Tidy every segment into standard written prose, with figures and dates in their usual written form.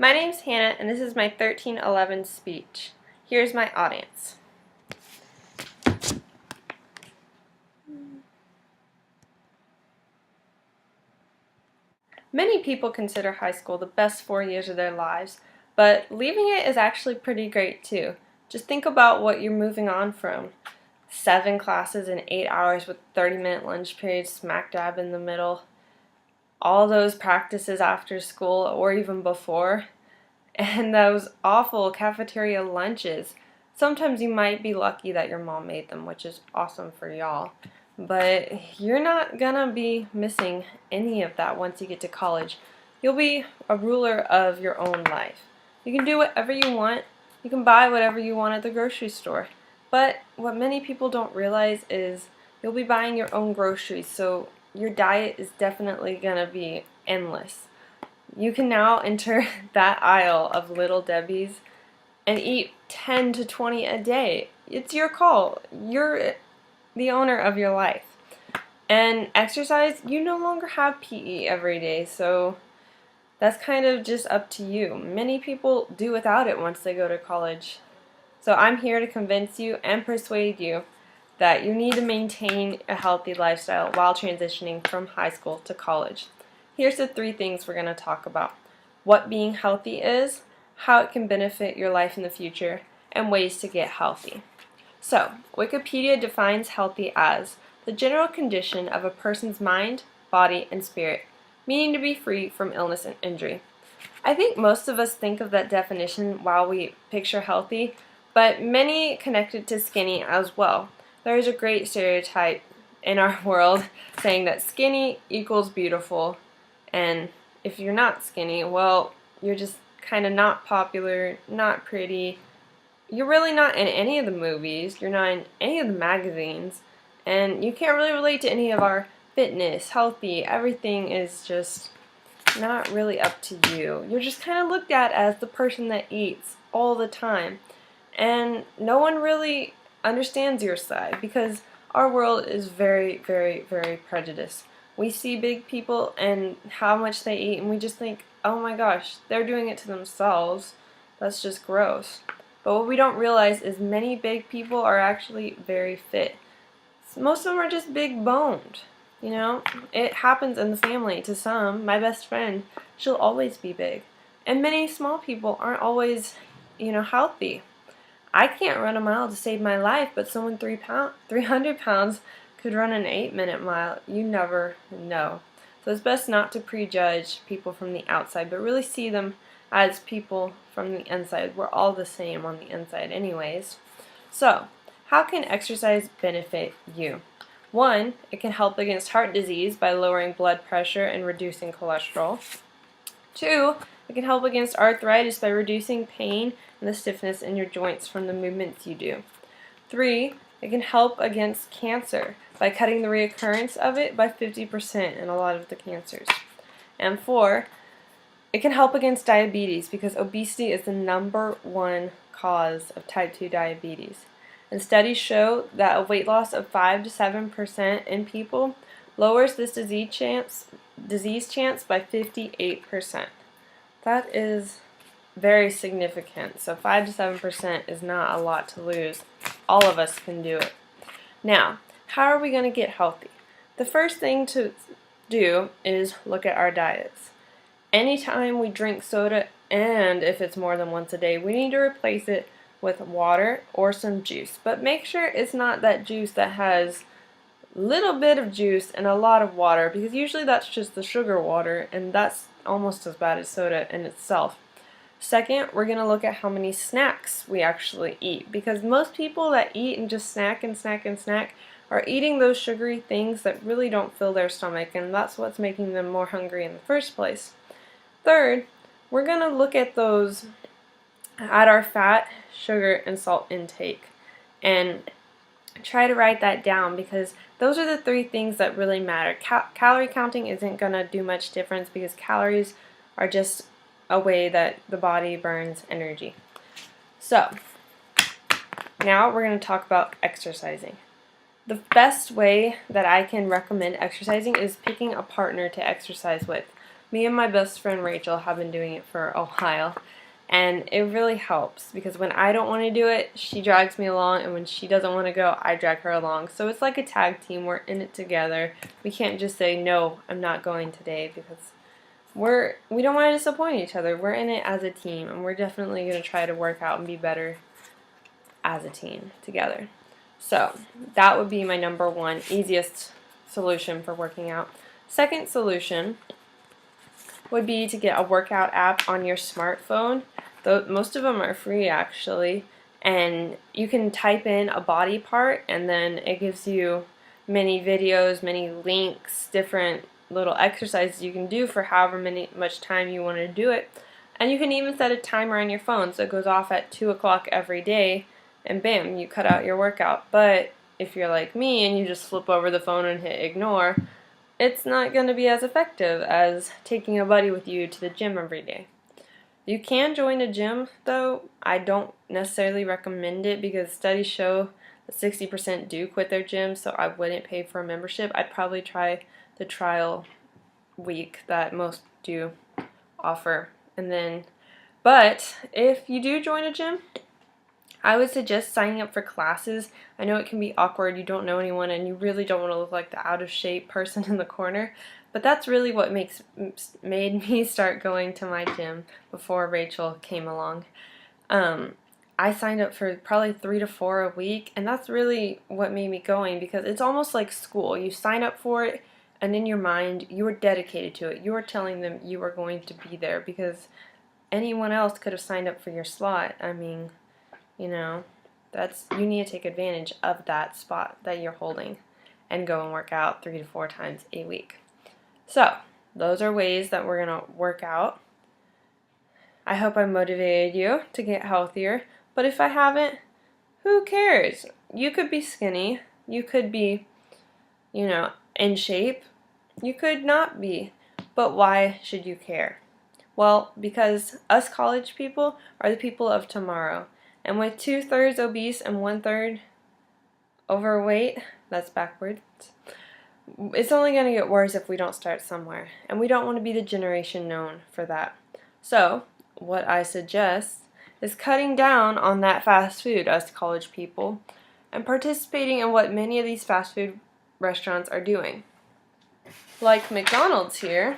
My name's Hannah, and this is my 1311 speech. Here's my audience. Many people consider high school the best 4 years of their lives, but leaving it is actually pretty great too. Just think about what you're moving on from. 7 classes in 8 hours with 30-minute lunch periods smack dab in the middle. All those practices after school or even before. And those awful cafeteria lunches. Sometimes you might be lucky that your mom made them, which is awesome for y'all. But you're not gonna be missing any of that once you get to college. You'll be a ruler of your own life. You can do whatever you want. You can buy whatever you want at the grocery store. But what many people don't realize is you'll be buying your own groceries, so your diet is definitely gonna be endless. You can now enter that aisle of Little Debbie's and eat 10 to 20 a day. It's your call. You're the owner of your life. And exercise, you no longer have PE every day, so that's kind of just up to you. Many people do without it once they go to college. So I'm here to convince you and persuade you that you need to maintain a healthy lifestyle while transitioning from high school to college. Here's the 3 things we're going to talk about. What being healthy is, how it can benefit your life in the future, and ways to get healthy. So, Wikipedia defines healthy as the general condition of a person's mind, body, and spirit, meaning to be free from illness and injury. I think most of us think of that definition while we picture healthy, but many connect it to skinny as well. There is a great stereotype in our world saying that skinny equals beautiful, and if you're not skinny, well, you're just kind of not popular, not pretty. You're really not in any of the movies, you're not in any of the magazines, and you can't really relate to any of our fitness, healthy, everything is just not really up to you. You're just kind of looked at as the person that eats all the time. And no one really understands your side because our world is very, very, very prejudiced. We see big people and how much they eat and we just think, oh my gosh, they're doing it to themselves. That's just gross. But what we don't realize is many big people are actually very fit. Most of them are just big boned. You know, it happens in the family to some. My best friend, she'll always be big. And many small people aren't always, healthy. I can't run a mile to save my life, but someone 300 pounds could run an 8-minute mile. You never know. So it's best not to prejudge people from the outside, but really see them as people from the inside. We're all the same on the inside anyways. So, how can exercise benefit you? 1, it can help against heart disease by lowering blood pressure and reducing cholesterol. 2, it can help against arthritis by reducing pain and the stiffness in your joints from the movements you do. 3, it can help against cancer by cutting the reoccurrence of it by 50% in a lot of the cancers. And 4, it can help against diabetes because obesity is the #1 cause of type 2 diabetes. And studies show that a weight loss of 5 to 7% in people lowers this disease chance by 58%. That is very significant. So 5 to 7% is not a lot to lose. All of us can do it. Now, how are we going to get healthy? The first thing to do is look at our diets. Anytime we drink soda, and if it's more than once a day, we need to replace it with water or some juice. But make sure it's not that juice that has a little bit of juice and a lot of water, because usually that's just the sugar water, and that's almost as bad as soda in itself. Second, we're going to look at how many snacks we actually eat, because most people that eat and just snack and snack and snack are eating those sugary things that really don't fill their stomach, and that's what's making them more hungry in the first place. Third, we're going to look at our fat, sugar, and salt intake and try to write that down, because those are the 3 things that really matter. Calorie counting isn't going to do much difference because calories are just a way that the body burns energy. So, now we're going to talk about exercising. The best way that I can recommend exercising is picking a partner to exercise with. Me and my best friend Rachel have been doing it for a while, and it really helps because when I don't want to do it, she drags me along, and when she doesn't want to go, I drag her along. So it's like a tag team. We're in it together. We can't just say, no, I'm not going today, because we don't want to disappoint each other. We're in it as a team, and we're definitely going to try to work out and be better as a team together. So that would be my number one easiest solution for working out. Second solution would be to get a workout app on your smartphone. Though most of them are free actually, and you can type in a body part and then it gives you many videos, many links, different little exercises you can do for however much time you want to do it. And you can even set a timer on your phone so it goes off at 2 o'clock every day, and bam, you cut out your workout. But if you're like me and you just flip over the phone and hit ignore, it's not going to be as effective as taking a buddy with you to the gym every day. You can join a gym, though. I don't necessarily recommend it because studies show that 60% do quit their gym, so I wouldn't pay for a membership. I'd probably try the trial week that most do offer. But if you do join a gym, I would suggest signing up for classes. I know it can be awkward, you don't know anyone, and you really don't want to look like the out-of-shape person in the corner, but that's really what made me start going to my gym before Rachel came along. I signed up for probably 3 to 4 a week, and that's really what made me going, because it's almost like school. You sign up for it, and in your mind, you are dedicated to it. You are telling them you are going to be there, because anyone else could have signed up for your slot. I mean, you know, you need to take advantage of that spot that you're holding and go and work out 3 to 4 times a week. So, those are ways that we're going to work out. I hope I motivated you to get healthier, but if I haven't, who cares? You could be skinny, you could be, in shape, you could not be, but why should you care? Well, because us college people are the people of tomorrow. And with 2/3 obese and 1/3 overweight, that's backwards, it's only going to get worse if we don't start somewhere. And we don't want to be the generation known for that. So, what I suggest is cutting down on that fast food, us college people, and participating in what many of these fast food restaurants are doing. Like McDonald's here,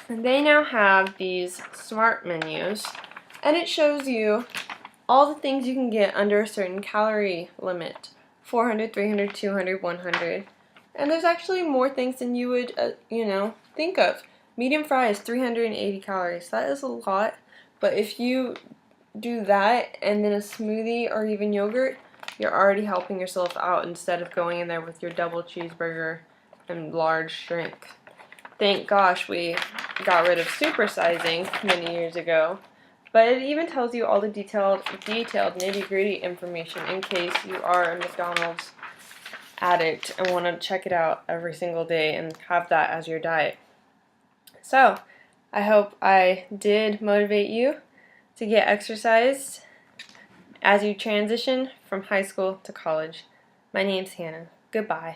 they now have these smart menus, and it shows you all the things you can get under a certain calorie limit. 400, 300, 200, 100. And there's actually more things than you would, think of. Medium fry is 380 calories. That is a lot. But if you do that and then a smoothie or even yogurt, you're already helping yourself out instead of going in there with your double cheeseburger and large drink. Thank gosh we got rid of supersizing many years ago. But it even tells you all the detailed nitty-gritty information in case you are a McDonald's addict and want to check it out every single day and have that as your diet. So, I hope I did motivate you to get exercise as you transition from high school to college. My name's Hannah. Goodbye.